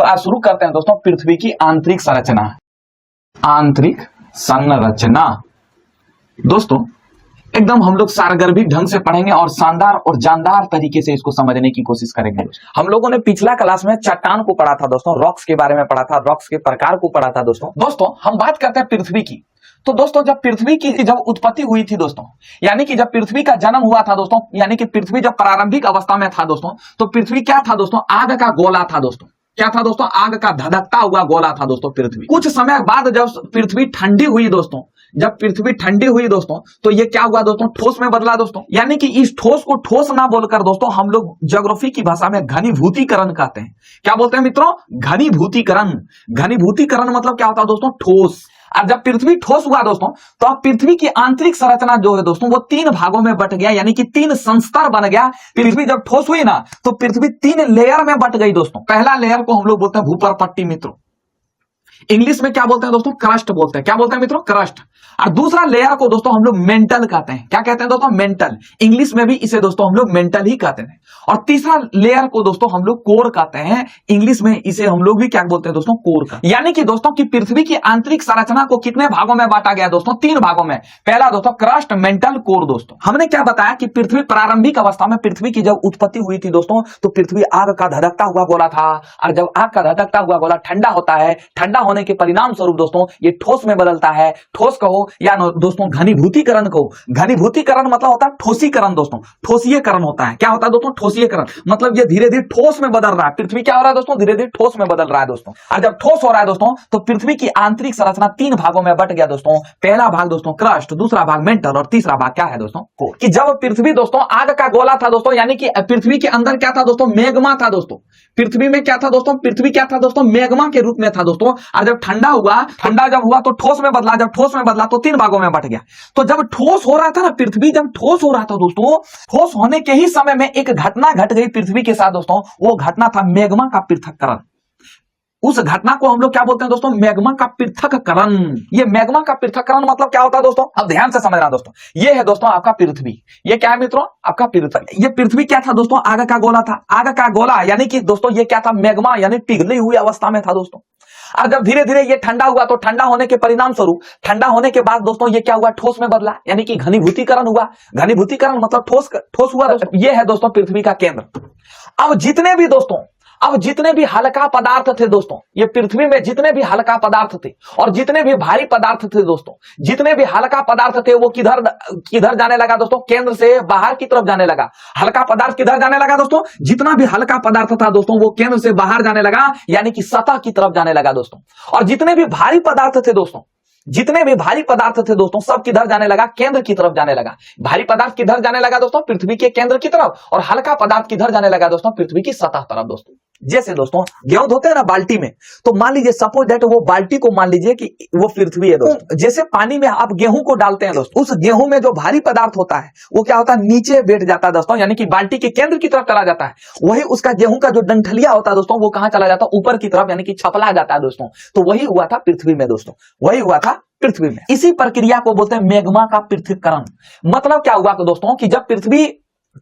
आज शुरू करते हैं दोस्तों पृथ्वी की आंतरिक संरचना। आंतरिक संरचना दोस्तों एकदम हम लोग सारगर्भित ढंग से पढ़ेंगे और शानदार और जानदार तरीके से इसको समझने की कोशिश करेंगे। हम लोगों ने पिछला क्लास में चट्टान को पढ़ा था दोस्तों, रॉक्स के बारे में पढ़ा था, रॉक्स के प्रकार को पढ़ा था दोस्तों हम बात करते हैं पृथ्वी की। तो दोस्तों जब पृथ्वी की जब उत्पत्ति हुई थी दोस्तों, यानी कि जब पृथ्वी का जन्म हुआ था दोस्तों, यानी कि पृथ्वी जब प्रारंभिक अवस्था में था दोस्तों, तो पृथ्वी क्या था दोस्तों? आग का गोला था दोस्तों। क्या था दोस्तों? आग का धधकता हुआ गोला था दोस्तों पृथ्वी। कुछ समय बाद जब पृथ्वी ठंडी हुई दोस्तों, जब पृथ्वी ठंडी हुई दोस्तों, तो ये क्या हुआ दोस्तों? ठोस में बदला दोस्तों। यानी कि इस ठोस को ठोस ना बोलकर दोस्तों हम लोग ज्योग्राफी की भाषा में घनीभूतीकरण कहते हैं। क्या बोलते हैं मित्रों? घनीभूतीकरण। घनीभूतीकरण मतलब क्या होता है दोस्तों? ठोस। और जब पृथ्वी ठोस हुआ दोस्तों, तो अब पृथ्वी की आंतरिक संरचना जो है दोस्तों वो 3 भागों में बट गया, यानी कि 3 संस्तर बन गया। पृथ्वी जब ठोस हुई ना, तो पृथ्वी 3 लेयर में बट गई दोस्तों। पहला लेयर को हम लोग बोलते हैं भूपर पट्टी मित्रों, इंग्लिश में क्या बोलते हैं दोस्तों? क्रस्ट बोलते हैं। क्या बोलते हैं मित्रों? क्रस्ट। और दूसरा लेयर को दोस्तों हम लोग मेंटल कहते हैं। क्या कहते हैं दोस्तों? मेंटल। इंग्लिश में भी इसे दोस्तों हम लोग मेंटल ही कहते हैं। और तीसरा लेयर को दोस्तों हम लोग कोर कहते हैं। इंग्लिश में इसे हम लोग भी क्या बोलते हैं दोस्तों? कोर का। यानी कि दोस्तों की पृथ्वी की आंतरिक संरचना को कितने भागों में बांटा गया दोस्तों? 3 भागों में। पहला दोस्तों क्रस्ट, मेंटल, कोर दोस्तों। हमने क्या बताया कि पृथ्वी प्रारंभिक अवस्था में पृथ्वी की जब उत्पत्ति हुई थी दोस्तों, तो पृथ्वी आग का धधकता हुआ गोला था। और जब आग का धधकता हुआ गोला ठंडा होता है, ठंडा होने के परिणाम स्वरूप दोस्तों ये ठोस में बदलता है। ठोस कहो या दोस्तों घनीभूतीकरण कहो। घनीभूतीकरण मतलब होता है ठोसीकरण दोस्तों, ठोसीकरण होता है। क्या होता है दोस्तों? ठोसीकरण मतलब ये धीरे धीरे ठोस में बदल रहा है। पृथ्वी क्या हो रहा है दोस्तों? धीरे धीरे ठोस में बदल रहा है दोस्तों। और जब ठोस हो रहा है दोस्तों, तो पृथ्वी की आंतरिक संरचना 3 भागों में बट गया दोस्तों। पहला भाग दोस्तों क्रस्ट, दूसरा भाग मेंटल और तीसरा भाग क्या है दोस्तों? कोर। कि जब पृथ्वी दोस्तों आग का गोला था दोस्तों, यानी कि पृथ्वी के अंदर क्या था दोस्तों? मैग्मा था दोस्तों। पृथ्वी में क्या था दोस्तों? पृथ्वी क्या था दोस्तों? मैग्मा के रूप में था दोस्तों। और जब ठंडा हुआ, ठंडा जब हुआ तो ठोस में बदला, जब ठोस में बदला तो 3 भागों में बट गया। तो जब ठोस हो रहा था ना, पृथ्वी जब ठोस हो रहा था दोस्तों, ठोस होने के ही समय में एक घटना घट गई पृथ्वी के साथ दोस्तों। वो घटना था मैग्मा का पृथक्करण। उस घटना को हम लोग क्या बोलते हैं दोस्तों? मैग्मा का पृथक्करण। ये मैग्मा का पृथक्करण मतलब क्या होता है दोस्तों? अब ध्यान से समझना दोस्तों। ये है दोस्तों आपका पृथ्वी। ये क्या है मित्रों? आपका पृथ्वी। ये पृथ्वी क्या था दोस्तों? आग का गोला था। आग का गोला यानी कि दोस्तों ये क्या था? मैग्मा यानी पिघली हुई अवस्था में था दोस्तों। और जब धीरे धीरे ये ठंडा हुआ, तो ठंडा होने के परिणाम स्वरूप, ठंडा होने के बाद दोस्तों ये क्या हुआ? ठोस में बदला, यानी कि घनीभूतीकरण हुआ। घनीभूतीकरण मतलब ठोस हुआ दोस्तों। ये है दोस्तों पृथ्वी का केंद्र। अब जितने भी हल्का पदार्थ थे दोस्तों, ये पृथ्वी में जितने भी हल्का पदार्थ थे और जितने भी भारी पदार्थ थे दोस्तों, जितने भी हल्का पदार्थ थे वो किधर जाने लगा दोस्तों? केंद्र से बाहर की तरफ जाने लगा। हल्का पदार्थ किधर जाने लगा दोस्तों? जितना भी हल्का पदार्थ था दोस्तों वो केंद्र से बाहर जाने लगा, यानी कि सतह की तरफ जाने लगा दोस्तों। और जितने भी भारी पदार्थ थे दोस्तों, सब किधर जाने लगा? केंद्र की तरफ जाने लगा। भारी पदार्थ किधर जाने लगा दोस्तों? पृथ्वी के केंद्र की तरफ। और हल्का पदार्थ किधर जाने लगा दोस्तों? पृथ्वी की सतह तरफ दोस्तों। जैसे दोस्तों गेहूं धोते हैं ना बाल्टी में, तो मान लीजिए सपोज दैट वो बाल्टी को मान लीजिए कि वो पृथ्वी है दोस्तों। जैसे पानी में आप गेहूं को डालते हैं दोस्तों, उस गेहूं में जो भारी पदार्थ होता है वो क्या होता है? नीचे बैठ जाता है दोस्तों, यानी कि बाल्टी के केंद्र की तरफ चला जाता है। वही उसका गेहूं का जो डंठलिया होता है दोस्तों, वो कहां चला जाता है? ऊपर की तरफ, यानी कि छपला जाता है दोस्तों। तो वही हुआ था पृथ्वी में दोस्तों, वही हुआ था पृथ्वी में। इसी प्रक्रिया को बोलते हैं मैग्मा का पृथक्करण। मतलब क्या हुआ दोस्तों कि जब पृथ्वी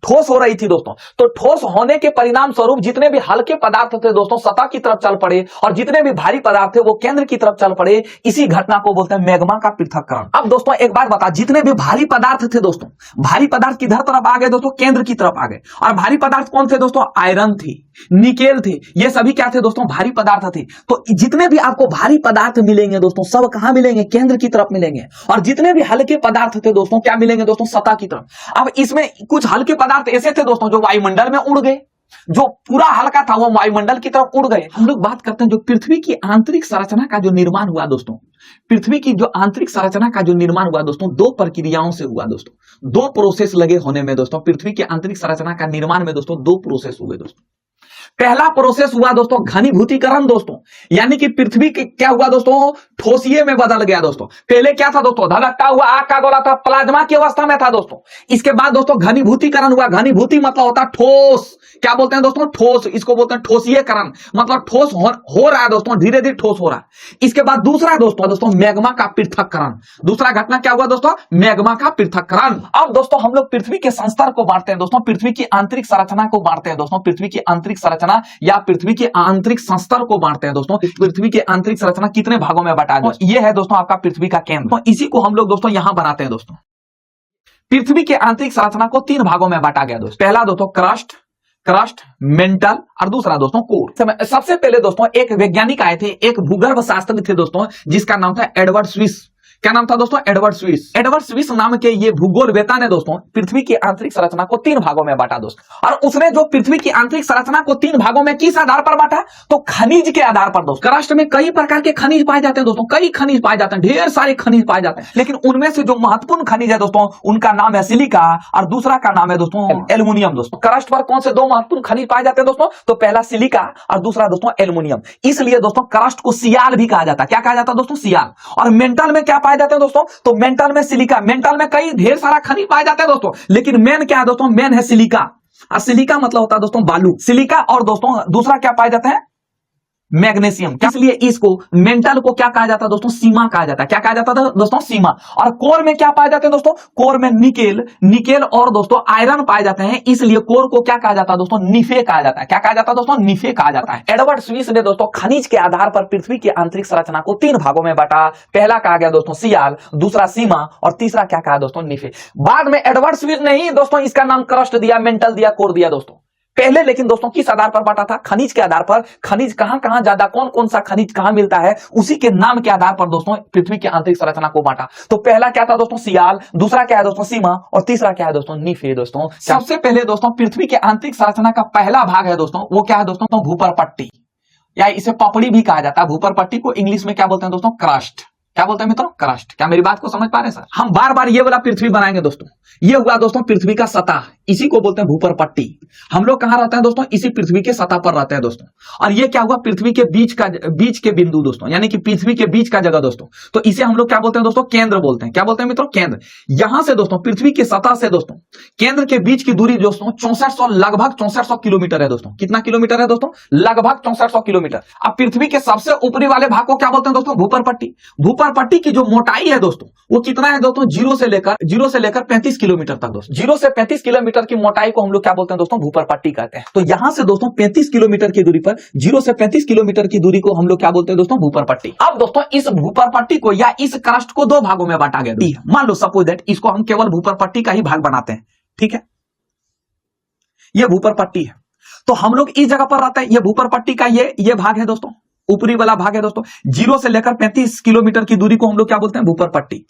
ठोस हो रही थी दोस्तों, तो ठोस होने के परिणाम स्वरूप जितने भी हल्के पदार्थ थे दोस्तों सतह की तरफ चल पड़े, और जितने भी भारी पदार्थ थे वो केंद्र की तरफ चल पड़े। इसी घटना को बोलते हैं मैग्मा का पृथक्करण। अब दोस्तों एक बात बता, जितने भी भारी पदार्थ थे दोस्तों, भारी पदार्थ किधर तरफ आ गए दोस्तों? केंद्र की तरफ आ गए। और भारी पदार्थ कौन थे दोस्तों? आयरन थी, निकेल थे, ये सभी क्या थे दोस्तों? भारी पदार्थ थे। तो जितने भी आपको भारी पदार्थ मिलेंगे दोस्तों, सब कहां मिलेंगे? केंद्र की तरफ मिलेंगे। और जितने भी हल्के पदार्थ थे दोस्तों, क्या मिलेंगे दोस्तों? सतह की तरफ। अब इसमें कुछ हल्के पदार्थ ऐसे थे दोस्तों जो वायुमंडल में उड़ गए, जो पूरा हल्का था वो वायुमंडल की तरफ उड़ गए। हम लोग बात करते हैं जो पृथ्वी की आंतरिक संरचना का जो निर्माण हुआ दोस्तों, पृथ्वी की जो आंतरिक संरचना का जो निर्माण हुआ दोस्तों, 2 प्रक्रियाओं से हुआ दोस्तों। 2 प्रोसेस लगे होने में दोस्तों। पृथ्वी की आंतरिक संरचना का निर्माण में दोस्तों 2 प्रोसेस हुए दोस्तों। पहला प्रोसेस हुआ दोस्तों घनीभूतीकरण दोस्तों, यानी कि पृथ्वी क्या हुआ दोस्तों? ठोसिए में बदल गया दोस्तों। पहले क्या था दोस्तों? धधकता हुआ आग का गोला था, प्लाज्मा की अवस्था में था दोस्तों। इसके बाद दोस्तों घनीभूतीकरण हुआ। घनीभूति मतलब होता है ठोस। क्या बोलते हैं दोस्तों? ठोस। इसको बोलते हैं ठोसीकरण, मतलब ठोस हो रहा है दोस्तों, धीरे धीरे ठोस हो रहा है। इसके बाद दूसरा दोस्तों मैग्मा का पृथक्करण। दूसरा घटना क्या हुआ दोस्तों? मैग्मा का पृथक्करण। अब दोस्तों हम लोग पृथ्वी के संस्तर को बांटते हैं दोस्तों, पृथ्वी की आंतरिक संरचना को बांटते हैं दोस्तों। पृथ्वी की आंतरिक संरचना संरचना या पृथ्वी के आंतरिक संस्तर को बांटते हैं दोस्तों। पृथ्वी के आंतरिक संरचना कितने भागों में बांटा है? ये है दोस्तों आपका पृथ्वी का केंद्र। तो इसी को हम लोग दोस्तों यहां बनाते हैं दोस्तों। पृथ्वी के आंतरिक संरचना को 3 भागों में बांटा गया दोस्तों। पहला दोस्तों क्रस्ट, मेंटल और दूसरा दोस्तों कोर। सबसे पहले दोस्तों एक वैज्ञानिक आए थे, एक भूगर्भ शास्त्रज्ञ थे दोस्तों, जिसका नाम था एडवर्ड स्विस। क्या नाम था दोस्तों? Edward Swiss. एडवर्ड स्विस नाम के ये भूगोलवेत्ता ने दोस्तों पृथ्वी की आंतरिक संरचना को 3 भागों में बांटा दोस्तों। और उसने जो पृथ्वी की आंतरिक संरचना को 3 भागों में किस आधार पर बांटा? तो खनिज के आधार पर दोस्तों। क्रस्ट में कई प्रकार के खनिज पाए जाते हैं दोस्तों, कई खनिज पाए जाते हैं, ढेर सारे खनिज पाए जाते हैं, लेकिन उनमें से जो महत्वपूर्ण खनिज है दोस्तों उनका नाम है सिलिका और दूसरा का नाम है दोस्तों एल्युमिनियम दोस्तों। क्रस्ट पर कौन से 2 महत्वपूर्ण खनिज पाए जाते हैं दोस्तों? तो पहला सिलिका और दूसरा दोस्तों एल्युमिनियम। इसलिए दोस्तों क्रस्ट को सियाल भी कहा जाता है। क्या कहा जाता है दोस्तों? सियाल। और मेंटल में क्या पाए जाते हैं दोस्तों? तो मेंटल में सिलिका। मेंटल में कई ढेर सारा खनिज पाए जाते हैं दोस्तों, लेकिन मेन क्या है दोस्तों? मेन है सिलिका। और सिलिका मतलब होता है दोस्तों बालू। सिलिका और दोस्तों दूसरा क्या पाए जाते हैं? मैग्नीशियम। इसलिए इसको मेंटल को क्या कहा जाता है दोस्तों? सीमा कहा जाता है। क्या कहा जाता था दोस्तों? सीमा। और कोर में क्या पाए जाते हैं दोस्तों? कोर में निकेल और दोस्तों आयरन पाए जाते हैं, इसलिए कोर को क्या कहा जाता है दोस्तों? निफे कहा जाता है। क्या कहा जाता है दोस्तों? निफे कहा जाता है। एडवर्ड स्विस ने दोस्तों खनिज के आधार पर पृथ्वी की आंतरिक संरचना को 3 भागों में बांटा। पहला कहा गया दोस्तों सियाल, दूसरा सीमा और तीसरा क्या कहा दोस्तों? निफे। बाद में एडवर्ड स्विस ने ही दोस्तों इसका नाम क्रस्ट दिया, मेंटल दिया, कोर दिया दोस्तों। पहले लेकिन दोस्तों किस आधार पर बांटा था? खनिज के आधार पर। खनिज कहां ज्यादा, कौन सा खनिज कहां मिलता है, उसी के नाम के आधार पर दोस्तों पृथ्वी की आंतरिक संरचना को बांटा। तो पहला क्या था दोस्तों? सियाल, दूसरा क्या है दोस्तों? सीमा और तीसरा क्या है दोस्तों? निफे दोस्तों। सबसे पहले दोस्तों पृथ्वी के आंतरिक संरचना का पहला भाग है दोस्तों, वो क्या है दोस्तों? तो भूपर पट्टी, या इसे पपड़ी भी कहा जाता है। भूपर पट्टी को इंग्लिश में क्या बोलते हैं दोस्तों? क्रस्ट। क्या बोलते हैं मित्रों? क्रस्ट। क्या मेरी बात को समझ पा रहे हैं सर? हम बार बार ये वाला पृथ्वी बनाएंगे दोस्तों। ये हुआ दोस्तों पृथ्वी का सतह, इसी को बोलते हैं भूपर पट्टी। हम लोग कहां रहते हैं दोस्तों? इसी पृथ्वी के सतह पर रहते हैं दोस्तों। और ये क्या हुआ? पृथ्वी के बीच के बिंदु दोस्तों, यानी कि पृथ्वी के बीच का जगह दोस्तों। तो इसे हम लोग क्या बोलते हैं दोस्तों? केंद्र बोलते हैं। क्या बोलते हैं मित्रों? केंद्र। यहां से दोस्तों पृथ्वी की सतह से दोस्तों केंद्र के बीच की दूरी दोस्तों 6400, लगभग 6400 किलोमीटर है दोस्तों। कितना किलोमीटर है दोस्तों? लगभग 6400 किलोमीटर। अब पृथ्वी के सबसे ऊपरी वाले भाग को क्या बोलते हैं दोस्तों? भूपर पट्टी। भूपर पट्टी की जो मोटाई है दोस्तों वो कितना है दोस्तों? 0 से लेकर 35 किलोमीटर तक दोस्तों। 0 से 35 किलोमीटर की मोटाई को हम लोग क्या बोलते हैं दोस्तों? भूपर पट्टी कहते हैं। तो यहां से दोस्तों 35 किलोमीटर की दूरी पर, 0 से 35 किलोमीटर की दूरी को हम लोग क्या बोलते हैं दोस्तों? भूपर पट्टी। अब दोस्तों इस भूपर पट्टी को या इस क्रस्ट को 2 भागों में बांटा गया। मान लो सपोज दैट इसको हम केवल भूपर पट्टी का ही भाग बनाते हैं, ठीक है? यह भूपर पट्टी है, तो हम लोग इस जगह पर रहते हैं। यह भूपर पट्टी का ये भाग है दोस्तों, ऊपरी वाला भाग है दोस्तों। 0 से लेकर 35 किलोमीटर की दूरी को हम लोग क्या बोलते हैं? भूपर पट्टी।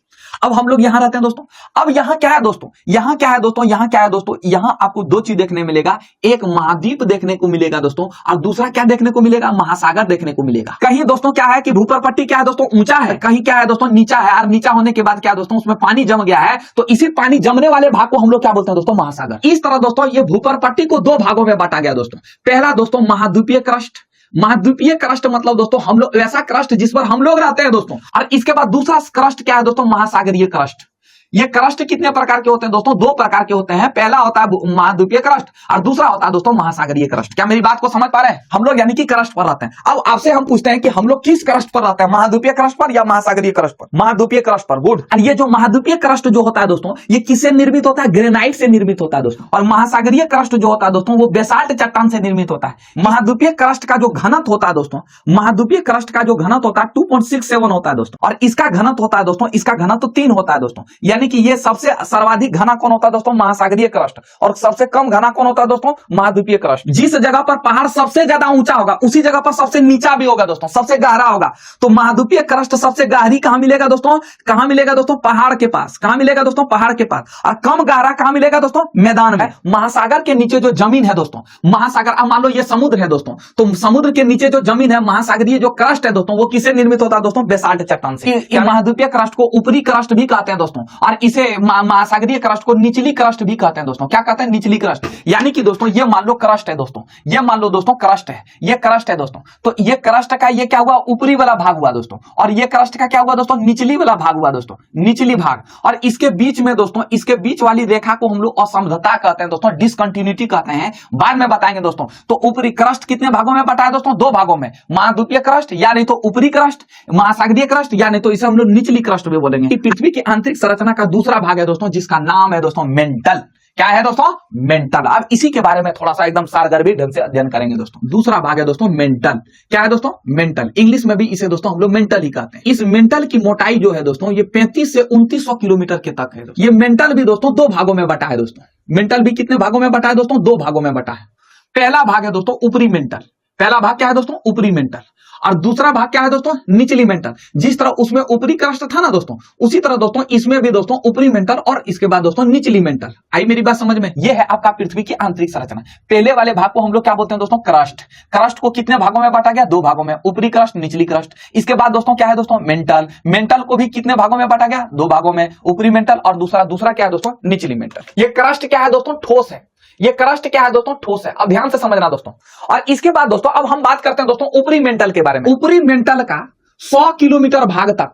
अब हम लोग यहां रहते हैं दोस्तों। अब यहां क्या है दोस्तों? यहां क्या है दोस्तों? यहां क्या है दोस्तों? यहां आपको 2 चीज देखने मिलेगा। एक महाद्वीप देखने को मिलेगा दोस्तों, और दूसरा क्या देखने को मिलेगा? महासागर देखने को मिलेगा। कहीं दोस्तों क्या है कि भूपर पट्टी क्या है दोस्तों? ऊंचा है, कहीं क्या है दोस्तों? नीचा है। और नीचा होने के बाद क्या है दोस्तों? उसमें पानी जम गया है, तो इसी पानी जमने वाले भाग को हम लोग क्या बोलते हैं दोस्तों? महासागर। इस तरह दोस्तों ये भूपर पट्टी को 2 भागों में बांटा गया दोस्तों। पहला दोस्तों महाद्वीपीय क्रस्ट। महाद्वीपीय क्रस्ट मतलब दोस्तों हम लोग ऐसा क्रस्ट जिस पर हम लोग रहते हैं दोस्तों। और इसके बाद दूसरा क्रस्ट क्या है दोस्तों? महासागरीय क्रस्ट। ये क्रस्ट कितने प्रकार के होते हैं दोस्तों? 2 प्रकार के होते हैं। पहला होता है महाद्वीपीय क्रस्ट और दूसरा होता है दोस्तों महासागरीय क्रस्ट। क्या मेरी बात को समझ पा रहे हैं? हम लोग यानी कि क्रस्ट पर रहते हैं। अब आपसे हम पूछते हैं कि हम लोग किस क्रस्ट पर रहते हैं? महाद्वीपीय क्रस्ट पर या महासागरीय क्रस्ट पर? महाद्वीपीय क्रस्ट पर। गुड। और ये जो महाद्वीपीय क्रस्ट जो होता है दोस्तों ये किससे निर्मित होता है? ग्रेनाइट से निर्मित होता है दोस्तों। और महासागरीय क्रस्ट जो होता है दोस्तों वो बेसाल्ट चट्टान से निर्मित होता है। महाद्वीपीय क्रस्ट का जो घनत्व होता है दोस्तों, महाद्वीपीय क्रस्ट का जो घनत्व होता है 2.67 होता है दोस्तों। और इसका घनत्व होता है दोस्तों, इसका घनत्व 3 होता है दोस्तों। यानी कि ये सबसे सर्वाधिक घना कौन होता है दोस्तों? महासागरीय क्रस्ट। और सबसे कम घना कौन होता है दोस्तों? महाद्वीपीय क्रस्ट। जिस जगह पर पहाड़ सबसे ज्यादा ऊंचा होगा उसी जगह पर सबसे नीचा भी होगा दोस्तों, सबसे गहरा होगा। तो महाद्वीपीय क्रस्ट सबसे गहरी कहां मिलेगा दोस्तों? कहां मिलेगा दोस्तों? पहाड़ के पास। कहां मिलेगा दोस्तों? पहाड़ के पास। और कम गहरा कहां मिलेगा दोस्तों? मैदान में। महासागर के नीचे जो जमीन है दोस्तों, महासागर, अब मान लो ये समुद्र है दोस्तों, तो समुद्र के नीचे जो जमीन है, महासागरीय जो क्रस्ट है दोस्तों, वो किससे निर्मित होता है दोस्तों? बेसाल्ट चट्टान से। महाद्वीपीय क्रस्ट को ऊपरी क्रस्ट भी कहते हैं दोस्तों, और इसे महासागरीय क्रस्ट को निचली क्रस्ट भी कहते हैं दोस्तों। क्या कहते हैं? निचली क्रस्ट। यानी कि दोस्तों ये मान लो क्रस्ट है दोस्तों, ये मान लो दोस्तों क्रस्ट है, ये क्रस्ट है दोस्तों। तो ये क्रस्ट का ये क्या हुआ? ऊपरी वाला भाग हुआ दोस्तों, और ये क्रस्ट का क्या हुआ दोस्तों? निचली वाला भाग हुआ दोस्तों, निचली भाग। और इसके बीच में दोस्तों, इसके बीच वाली रेखा को हम लोग असमर्थता कहते हैं दोस्तों, डिसकंटिन्यूटी कहते हैं, बाद में बताएंगे दोस्तों। तो ऊपरी क्रस्ट कितने भागों में बटा है दोस्तों? 2 भागों में। महाद्वीपीय क्रस्ट या नहीं तो ऊपरी क्रस्ट, महासागरीय क्रस्ट या नहीं तो इसे हम लोग निचली क्रस्ट भी बोलेंगे। पृथ्वी की आंतरिक संरचना का दूसरा भाग है दोस्तों जिसका नाम है दोस्तों मेंटल। क्या है दोस्तों? मेंटल। अब इसी के बारे में थोड़ा सा एकदम सारगर्भित ढंग से अध्ययन करेंगे दोस्तों। दूसरा भाग है दोस्तों मेंटल। क्या है दोस्तों? मेंटल। इंग्लिश में भी इसे दोस्तों हम लोग मेंटल ही कहते हैं। इस मेंटल की मोटाई जो है दोस्तों ये 35 से 2900 किलोमीटर के तक है। ये मेंटल भी दोस्तों दो भागों में बटा है दोस्तों। मेंटल भी कितने भागों में बटा है दोस्तों? दो भागों में बटा है। पहला भाग है दोस्तों ऊपरी मेंटल। पहला भाग क्या है दोस्तों? ऊपरी मेंटल। और दूसरा भाग क्या है दोस्तों? निचली मेंटल। जिस तरह उसमें ऊपरी क्रस्ट था ना दोस्तों, उसी तरह दोस्तों इसमें भी दोस्तों ऊपरी मेंटल और इसके बाद दोस्तों निचली मेंटल। आई मेरी बात समझ में? यह है आपका पृथ्वी की आंतरिक संरचना। पहले वाले भाग को हम लोग क्या बोलते हैं दोस्तों? क्रस्ट। क्रस्ट को कितने भागों में बांटा गया? दो भागों में, ऊपरी क्रस्ट, निचली क्रस्ट। इसके बाद दोस्तों क्या है दोस्तों? मेंटल। मेंटल को भी कितने भागों में बांटा गया? दो भागों में, ऊपरी मेंटल और दूसरा क्या है दोस्तों? निचली मेंटल। ये क्रस्ट क्या है दोस्तों? ठोस है। ये क्रस्ट क्या है दोस्तों? ठोस है। अब ध्यान से समझना दोस्तों। और इसके बाद दोस्तों अब हम बात करते हैं दोस्तों ऊपरी मेंटल के बारे में। ऊपरी मेंटल का 100 किलोमीटर भाग तक,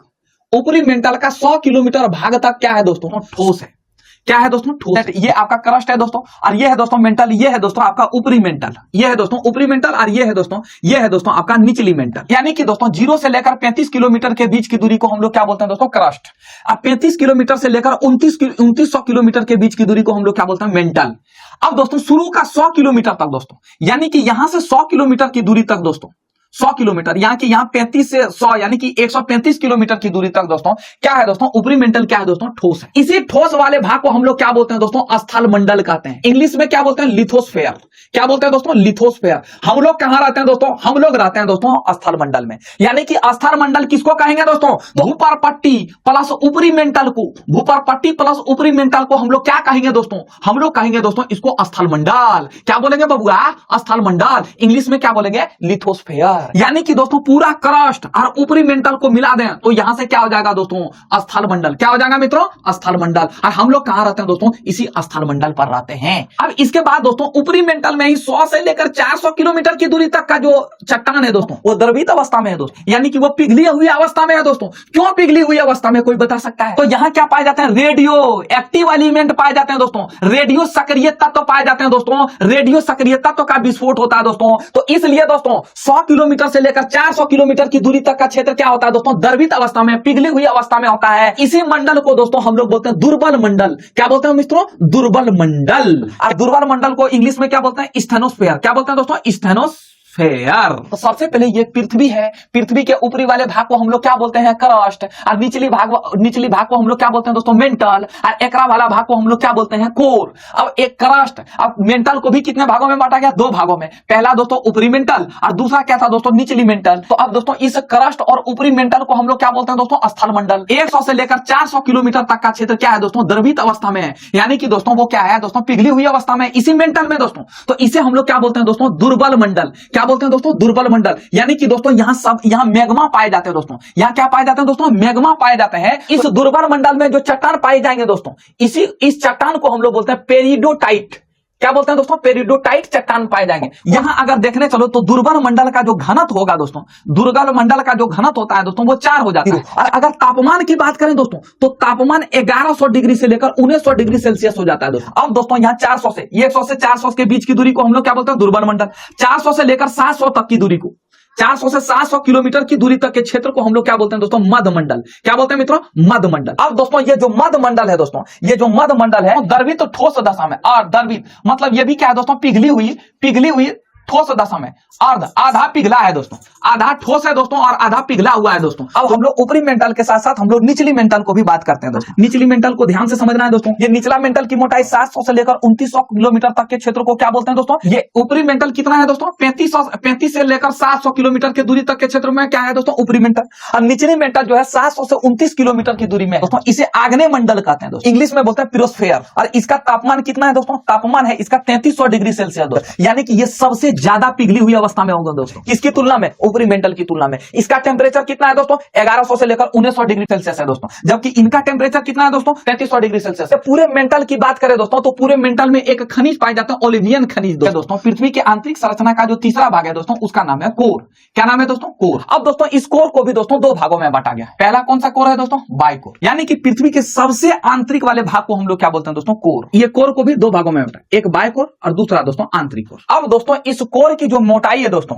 ऊपरी मेंटल का 100 किलोमीटर भाग तक क्या है दोस्तों? ठोस है। क्या है दोस्तों? ठोस। ये आपका क्रस्ट है दोस्तों, और ये है दोस्तों मेंटल। ये है दोस्तों आपका ऊपरी मेंटल। ये है दोस्तों ऊपरी मेंटल, और ये है दोस्तों आपका निचली मेंटल। यानी कि दोस्तों 0 से लेकर 35 किलोमीटर के बीच की दूरी को हम लोग क्या बोलते हैं दोस्तों? क्रस्ट। अब 35 किलोमीटर से लेकर 2900 किलोमीटर के बीच की दूरी को हम लोग क्या बोलते हैं? मेंटल। अब दोस्तों शुरू का 100 किलोमीटर तक दोस्तों, यानी कि यहां से 100 किलोमीटर की दूरी तक दोस्तों, 100 किलोमीटर, यहाँ की यहाँ 35 से 100 यानी कि 135 किलोमीटर की दूरी तक दोस्तों क्या है दोस्तों? ऊपरी मेंटल क्या है दोस्तों? ठोस है। इसी ठोस वाले भाग को हम लोग क्या बोलते हैं दोस्तों? स्थल मंडल कहते हैं। इंग्लिश में क्या बोलते हैं? लिथोस्फेयर। क्या बोलते हैं दोस्तों? लिथोस्फेयर। हम लोग कहां रहते हैं दोस्तों? हम लोग रहते हैं दोस्तों स्थल मंडल में। यानी कि स्थल मंडल किसको कहेंगे दोस्तों? भूपर पट्टी प्लस ऊपरी मेंटल को, भूपर पट्टी प्लस ऊपरी मेंटल को हम लोग क्या कहेंगे दोस्तों? हम लोग कहेंगे दोस्तों इसको स्थल मंडल। क्या बोलेंगे बबुआ? स्थल मंडल। इंग्लिश में क्या बोलेंगे? लिथोस्फेयर। यानी कि दोस्तों पूरा क्रस्ट और ऊपरी मेंटल को मिला दें तो यहां से क्या हो जाएगा दोस्तों? स्थल मंडल। क्या हो जाएगा मित्रों? स्थल मंडल। और हम लोग कहां रहते हैं दोस्तों? इसी स्थल मंडल पर रहते हैं। अब इसके बाद दोस्तों ऊपरी मेंटल में ही 100 से लेकर 400 किलोमीटर की दूरी तक का जो चट्टान है दोस्तों वो द्रवित अवस्था में है दोस्तों, यानी कि वो पिघली हुई अवस्था में है दोस्तों। क्यों पिघली हुई अवस्था में, कोई बता सकता है? तो यहाँ क्या पाए जाते हैं? रेडियो एक्टिव एलिमेंट पाए जाते हैं दोस्तों, रेडियो सक्रिय तत्व पाए जाते हैं दोस्तों, रेडियो सक्रिय तत्व का विस्फोट होता है दोस्तों। तो इसलिए दोस्तों 100 किलोमीटर से लेकर 400 किलोमीटर की दूरी तक का क्षेत्र क्या होता है दोस्तों? द्रवित अवस्था में, पिघली हुई अवस्था में होता है। इसी मंडल को दोस्तों हम लोग बोलते हैं दुर्बल मंडल। क्या बोलते हैं मित्रों? दुर्बल मंडल। और दुर्बल मंडल को इंग्लिश में क्या बोलते हैं? स्टेनोस्फेयर। क्या बोलते हैं दोस्तों? स्टेनोस्फेयर। तो सबसे पहले ये पृथ्वी है, पृथ्वी के ऊपरी वाले भाग को हम लोग क्या बोलते हैं? क्रस्ट। और निचली भाग को हम लोग क्या बोलते हैं दोस्तों? मेंटल। और एकरा वाला भाग को हम लोग क्या बोलते हैं? कोर। अब एक क्रस्ट, अब मेंटल को भी कितने भागों में बांटा गया? दो भागों में। पहला दोस्तों ऊपरी मेंटल और दूसरा क्या था दोस्तों? निचली मेंटल। तो अब दोस्तों इस क्रस्ट और ऊपरी मेंटल को हम लोग क्या बोलते हैं दोस्तों? स्थल मंडल। 100 से लेकर 400 किलोमीटर तक का क्षेत्र क्या है दोस्तों? द्रवित अवस्था में है, यानी कि दोस्तों वो क्या है दोस्तों? पिघली हुई अवस्था में, इसी मेंटल में दोस्तों। तो इसे हम लोग क्या बोलते हैं दोस्तों? दुर्बल मंडल। क्या बोलते हैं दोस्तों? दुर्बल मंडल। यानी कि दोस्तों यहाँ मैग्मा पाए जाते हैं दोस्तों। यहाँ क्या पाए जाते हैं दोस्तों? मैग्मा पाए जाते हैं। इस दुर्बल मंडल में जो चट्टान पाए जाएंगे दोस्तों, इस चट्टान को हम लोग बोलते हैं पेरिडोटाइट। क्या बोलते हैं दोस्तों? पेरिडोटाइट चट्टान पाए जाएंगे। यहां अगर देखने चलो तो दुर्बल मंडल का जो घनत्व होगा दोस्तों, दुर्बल मंडल का जो घनत्व होता है दोस्तों वो 4 हो जाता है। और अगर तापमान की बात करें दोस्तों तो तापमान 1100 डिग्री से लेकर 1900 डिग्री सेल्सियस हो जाता है दोस्तों। अब दोस्तों यहाँ 400 से 100 से 400 के बीच की दूरी को हम लोग क्या बोलते हैं? दुर्बल मंडल। 400 से लेकर 700 तक की दूरी को, 400 से 700 किलोमीटर की दूरी तक के क्षेत्र को हम लोग क्या बोलते हैं दोस्तों? मध्य मंडल। क्या बोलते हैं मित्रों? मध्य मंडल। अब दोस्तों ये जो मध्य मंडल है दोस्तों, ये जो मध्य मंडल है द्रवित ठोस दशा में, और द्रवित मतलब ये भी क्या है दोस्तों? पिघली हुई ठोस दशा में। आधा पिघला है दोस्तों, आधा ठोस है दोस्तों और आधा पिघला हुआ है दोस्तों। अब हम लोग ऊपरी मेंटल के साथ साथ हम लोग निचली मेंटल को भी बात करते हैं दोस्तों। निचली मेंटल को ध्यान से समझना है दोस्तों। ये निचला मेंटल की मोटाई 700 से लेकर 2900 किलोमीटर तक के क्षेत्र को क्या बोलते हैं दोस्तों? ये ऊपरी मेंटल कितना है दोस्तों? 35 से लेकर 700 किलोमीटर की दूरी तक के क्षेत्र में क्या है दोस्तों? ऊपरी मेंटल। और निचली मेंटल जो है 700 से 29 किलोमीटर की दूरी में दोस्तों, इसे आग्नेय मंडल कहते हैं दोस्तों। इंग्लिश में बोलते हैं पिरोस्फेयर। और इसका तापमान कितना है दोस्तों? तापमान है इसका 3300 डिग्री सेल्सियस दोस्तों, यानी कि ये सबसे ज्यादा पिघली हुई अवस्था में होगा दोस्तों। किसकी तुलना में? ऊपरी मेंटल की तुलना में। इसका टेम्परेचर कितना है दोस्तों? 1100 से लेकर 1900 डिग्री सेल्सियस है दोस्तों, जबकि इनका टेम्परेचर कितना है दोस्तों? 3300 डिग्री सेल्सियस। पूरे मेंटल की बात करें दोस्तों तो पूरे मेंटल में एक खनिज पाए जाते हैं, ओलिवियन खनिज दोस्तों। पृथ्वी के आंतरिक संरचना का जो तीसरा भाग है दोस्तों उसका नाम है कोर। क्या नाम है दोस्तों? कोर। अब दोस्तों इस कोर को भी दोस्तों दो भागों में बांटा गया। पहला कौन सा कोर है दोस्तों? बाइकोर। यानी कि पृथ्वी के सबसे आंतरिक वाले भाग को हम लोग क्या बोलते हैं दोस्तों? कोर। ये कोर को भी दो भागों में बांटा, एक बाइकोर और दूसरा दोस्तों आंतरिक कोर। अब दोस्तों इस कोर की जो मोटाई है दोस्तों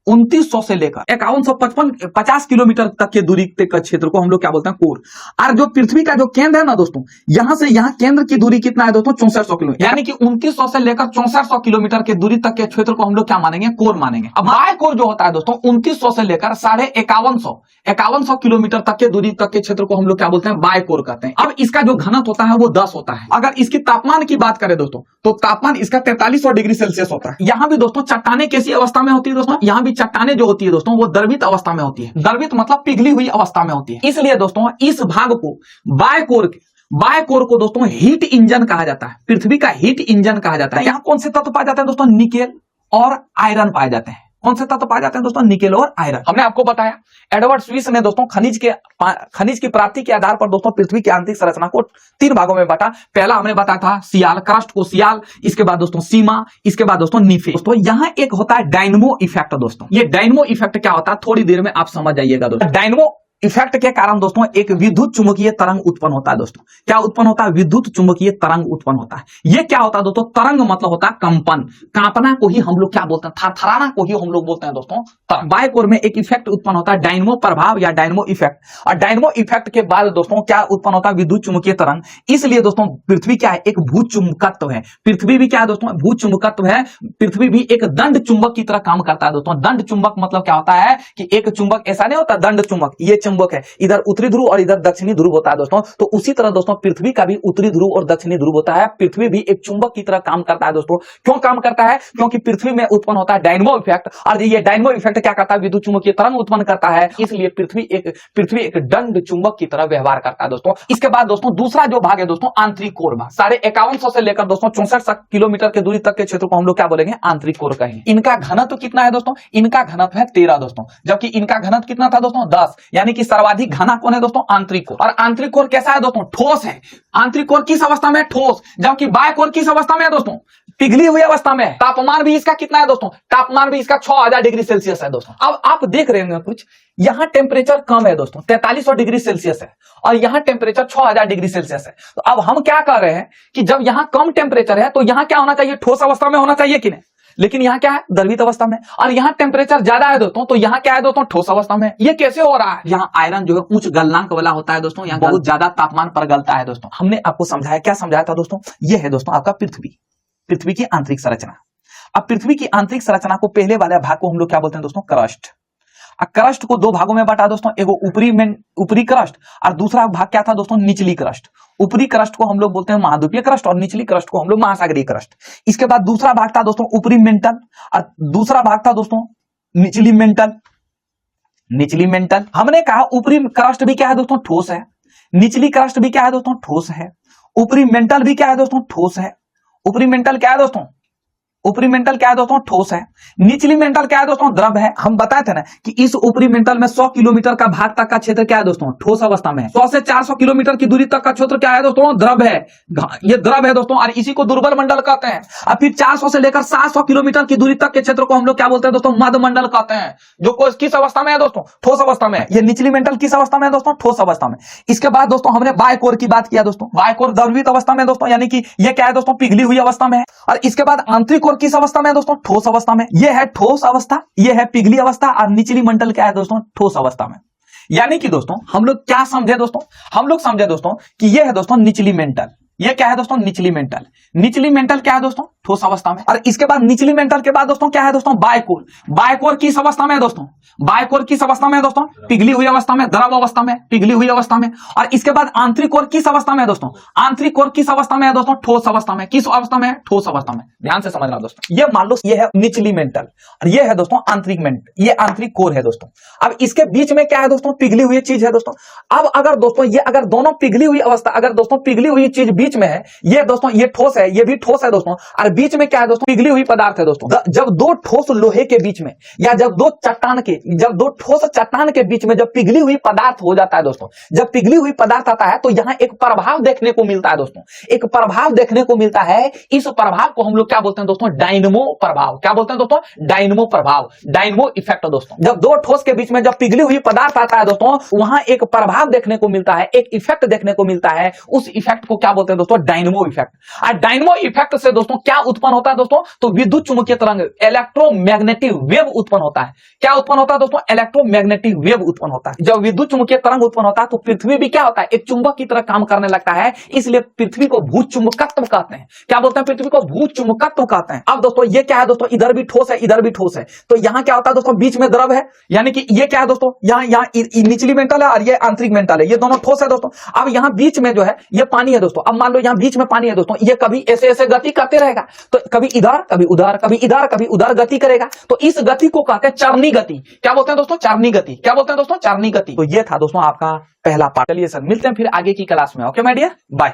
2900 से लेकर 5150 किलोमीटर तक के दूरी तक का क्षेत्र को हम लोग क्या बोलते हैं, कोर। और जो पृथ्वी का जो केंद्र है ना दोस्तों, यहां से यहां केंद्र की दूरी कितना है दोस्तों, 6400 किलोमीटर, यानी कि 2900 से लेकर 6400 किलोमीटर के दूरी तक के क्षेत्र को हम लोग क्या मानेंगे, कोर मानेंगे। अब बाह्य कोर जो होता है दोस्तों, 2900 से लेकर 5150 किलोमीटर तक के दूरी तक के क्षेत्र को हम लोग क्या बोलते हैं, बाह्य कोर कहते हैं। अब इसका जो घनत्व होता है वो 10 होता है। अगर इसकी तापमान की बात करें दोस्तों, तो तापमान इसका 4300 डिग्री सेल्सियस होता है। यहां भी दोस्तों चट्टाने कैसी अवस्था में होती है दोस्तों, यहां भी चट्टाने जो होती है दोस्तों वो द्रवित अवस्था में होती है। द्रवित मतलब पिघली हुई अवस्था में होती है। इसलिए दोस्तों इस भाग को बाह्य कोर को दोस्तों हीट इंजन कहा जाता है, पृथ्वी का हीट इंजन कहा जाता है। यहाँ कौन से तत्व पाए जाते हैं दोस्तों, निकेल और आयरन पाए जाते हैं। कौन से तत्व पाए जाते हैं दोस्तों, निकेल और आयरन। हमने आपको बताया एडवर्ड स्विस ने दोस्तों खनिज की प्राप्ति के आधार पर दोस्तों पृथ्वी की आंतरिक संरचना को 3 भागों में बांटा। पहला हमने बताया था सियाल, क्रस्ट को सियाल, इसके बाद दोस्तों सीमा, इसके बाद दोस्तों नीफे। दोस्तों यहाँ एक होता है डायनमो इफेक्ट। दोस्तों ये डायनमो इफेक्ट क्या होता है, थोड़ी देर में आप समझ जाइएगा दोस्तों। डायनमो इफेक्ट के कारण दोस्तों एक विद्युत चुंबकीय तरंग उत्पन्न होता है। दोस्तों क्या उत्पन्न होता है, विद्युत चुंबकीय तरंग उत्पन्न होता है। यह क्या होता है दोस्तों, तरंग मतलब होता है कंपन, कांपना को ही हम लोग क्या बोलते हैं, थरथराना को ही हम लोग बोलते हैं दोस्तों तरंग। बाह्य कोर में एक इफेक्ट उत्पन्न होता है, डायनमो प्रभाव या डायनमो इफेक्ट। और डायनमो इफेक्ट के बाद दोस्तों क्या उत्पन्न होता है, विद्युत चुंबकीय तरंग। इसलिए दोस्तों पृथ्वी क्या है, एक भूचुंबकत्व है। पृथ्वी भी क्या है दोस्तों, भूचुंबकत्व है। पृथ्वी भी एक दंड चुंबक की तरह काम करता है दोस्तों। दंड चुंबक मतलब क्या होता है कि एक चुंबक ऐसा नहीं होता, दंड चुंबक, ये चुंबक है, इधर उत्तरी ध्रुव और इधर दक्षिणी ध्रुव होता है दोस्तों। तो उसी तरह दोस्तों पृथ्वी का भी उत्तरी ध्रुव और दक्षिणी ध्रुव होता है। पृथ्वी भी एक चुंबक की तरह काम करता है दोस्तों। क्यों काम करता है, क्योंकि पृथ्वी में उत्पन्न होता है डायनमो इफेक्ट, और ये डायनमो इफेक्ट क्या करता है, विद्युत चुंबकीय तरंग उत्पन्न करता है। इसलिए पृथ्वी एक दंड चुंबक की तरह व्यवहार करता है दोस्तों। इसके बाद दोस्तों दूसरा जो भाग है दोस्तों, आंतरिक कोर भाग। 5150 से लेकर दोस्तों 64 किलोमीटर के दूरी तक के क्षेत्र को हम लोग क्या बोलेंगे, आंतरिक कोर कहेंगे। इनका घनत्व कितना है दोस्तों, इनका घनत्व है 13 दोस्तों, जबकि इनका घनत्व कितना था दोस्तों, 10। यानी कि सर्वाधिक घना कौन है दोस्तों, आंतरिक कोर। और आंतरिक कोर कैसा है दोस्तों, ठोस है। आंतरिक कोर किस अवस्था में, ठोस। जबकि बाह्य कोर किस अवस्था में है दोस्तों, पिघली हुई अवस्था में। तापमान भी इसका कितना है दोस्तों, तापमान भी इसका 6000 डिग्री सेल्सियस है दोस्तों। अब आप देख रहे होंगे कुछ, यहां टेम्परेचर कम है दोस्तों, 4300 डिग्री सेल्सियस है, और यहां टेम्परेचर 6000 डिग्री सेल्सियस है। तो अब हम क्या कर रहे हैं कि जब यहां कम टेम्परेचर है तो यहां क्या होना चाहिए, ठोस अवस्था में होना चाहिए कि नहीं, लेकिन यहाँ क्या है, द्रवित अवस्था में। और यहाँ टेम्परेचर ज्यादा है दोस्तों, तो यहाँ क्या है दोस्तों, ठोस अवस्था में। ये कैसे हो रहा है, यहाँ आयरन जो है उच्च गलनांक वाला होता है दोस्तों, यहाँ बहुत ज्यादा तापमान पर गलता है दोस्तों। हमने आपको समझाया, क्या समझाया था दोस्तों, ये है दोस्तों आपका पृथ्वी की आंतरिक संरचना। अब पृथ्वी की आंतरिक संरचना को पहले वाले भाग को हम लोग क्या बोलते हैं दोस्तों, क्रस्ट। क्रस्ट को 2 भागों में बांटा दोस्तों, एगो ऊपरी क्रस्ट और दूसरा भाग क्या था दोस्तों, निचली क्रस्ट। ऊपरी क्रस्ट को हम लोग बोलते हैं महाद्वीपीय क्रस्ट और निचली क्रस्ट को हम लोग महासागरीय क्रस्ट। इसके बाद दूसरा भाग था दोस्तों ऊपरी मेंटल और दूसरा भाग था दोस्तों निचली मेंटल। हमने कहा ऊपरी क्रस्ट भी क्या है दोस्तों, ठोस है। निचली क्रस्ट भी क्या है दोस्तों, ठोस है। ऊपरी मेंटल भी क्या है दोस्तों, ठोस है। ऊपरी मेंटल क्या है दोस्तों, ऊपरी मेंटल क्या है दोस्तों, ठोस है। निचली मेंटल क्या है दोस्तों, द्रव है। हम बताए थे ना कि इस ऊपरी मेंटल में 100 किलोमीटर का भाग तक का क्षेत्र क्या है दोस्तों, ठोस अवस्था में है। 100 से 400 किलोमीटर की दूरी तक का क्षेत्र क्या है दोस्तों, द्रव है। ये द्रव है दोस्तों, और इसी को दुर्बल मंडल कहते हैं। और फिर 400 से लेकर 700 किलोमीटर की दूरी तक के क्षेत्र को हम लोग क्या बोलते हैं दोस्तों, मध्य मंडल कहते हैं, जो किस अवस्था में है दोस्तों, ठोस अवस्था में। ये निचली मेंटल किस अवस्था में है दोस्तों, ठोस अवस्था में। इसके बाद दोस्तों हमने बाह्य कोर की बात किया दोस्तों, बाह्य कोर द्रवित अवस्था में दोस्तों, यानी कि ये क्या है दोस्तों, पिघली हुई अवस्था में है। और इसके बाद आंतरिक कोर किस अवस्था में है दोस्तों, ठोस अवस्था में। यह है ठोस अवस्था, यह है पिघली अवस्था, और निचली मंडल क्या है दोस्तों, ठोस अवस्था में। यानी कि दोस्तों हम लोग क्या समझे दोस्तों, हम लोग समझे दोस्तों कि यह है दोस्तों निचली मेंटल। यह क्या है दोस्तों, निचली मेंटल। निचली मेंटल क्या है दोस्तों, ठोस अवस्था में। और इसके बाद निचली मेंटल के बाद दोस्तों क्या है दोस्तों, बाह्य कोर। बाह्य कोर किस अवस्था में है दोस्तों, बाह्य कोर किस अवस्था में है दोस्तों, पिघली हुई अवस्था में, द्रव अवस्था में, पिघली हुई अवस्था में। और इसके बाद आंतरिक कोर किस अवस्था में है दोस्तों, आंतरिक कोर किस अवस्था में है दोस्तों, ठोस अवस्था में। किस अवस्था में, ठोस अवस्था में। ध्यान से समझना दोस्तों, ये मान लो ये है निचली मेंटल और ये है दोस्तों आंतरिक मेंटल, ये आंतरिक कोर है दोस्तों। अब इसके बीच में क्या है दोस्तों, पिघली हुई चीज है दोस्तों। अब अगर दोस्तों ये अगर दोनों पिघली हुई अवस्था, अगर दोस्तों पिघली हुई चीज बीच में है, ये दोस्तों ये ठोस है, ये भी ठोस है दोस्तों, और बीच में क्या है दोस्तों, पिघली हुई पदार्थ है दोस्तों। जब 2 ठोस लोहे के बीच में या जब 2 ठोस चट्टान के बीच में जब पिघली हुई पदार्थ हो जाता है दोस्तों, जब पिघली हुई पदार्थ आता है तो यहां एक प्रभाव देखने को मिलता है दोस्तों, एक प्रभाव देखने को मिलता है। इस प्रभाव को हम लोग क्या बोलते हैं दोस्तों, डायनमो प्रभाव। क्या बोलते हैं दोस्तों, डायनमो प्रभाव, डायनमो इफेक्ट दोस्तों। जब 2 ठोस के बीच में जब पिघली हुई पदार्थ आता है दोस्तों, वहां एक प्रभाव देखने को मिलता है, एक इफेक्ट देखने को मिलता है। उस इफेक्ट को क्या बोलते हैं दोस्तों, डायनमो इफेक्ट। और डायनमो इफेक्ट से दोस्तों क्या उत्पन्न होता है दोस्तों? तो विद्युत चुंबकीय तरंग, इलेक्ट्रोमैग्नेटिक वेव उत्पन्न होता है। क्या उत्पन्न होता है दोस्तों? इलेक्ट्रोमैग्नेटिक वेव उत्पन्न होता है। जब विद्युत चुंबकीय तरंग उत्पन्न होता है तो पृथ्वी भी क्या होता है? एक चुंबक की तरह काम करने लगता है, इसलिए पृथ्वी को भूचुंबकत्व कहते हैं। क्या बोलते हैं? पृथ्वी को भूचुंबकत्व कहते हैं। अब दोस्तों ये क्या है दोस्तों? इधर भी ठोस है, इधर भी ठोस है, तो यहां क्या होता है दोस्तों? बीच में द्रव है, यानी कि ये क्या है दोस्तों? यहाँ निचली मेंटल है और ये आंतरिक मेंटल है, ये दोनों ठोस है दोस्तों। अब यहाँ बीच में जो है ये पानी है दोस्तों। अब मान लो यहाँ बीच में पानी है दोस्तों, ये कभी ऐसे ऐसे गति करते रहेगा, तो कभी इधर कभी उधर, कभी इधर कभी उधर गति करेगा, तो इस गति को कहते हैं चरनी गति। क्या बोलते हैं दोस्तों? चरनी गति। क्या बोलते हैं दोस्तों? चरनी गति। तो ये था दोस्तों आपका पहला पार्ट। चलिए सर, मिलते हैं फिर आगे की क्लास में। Okay my dear, bye.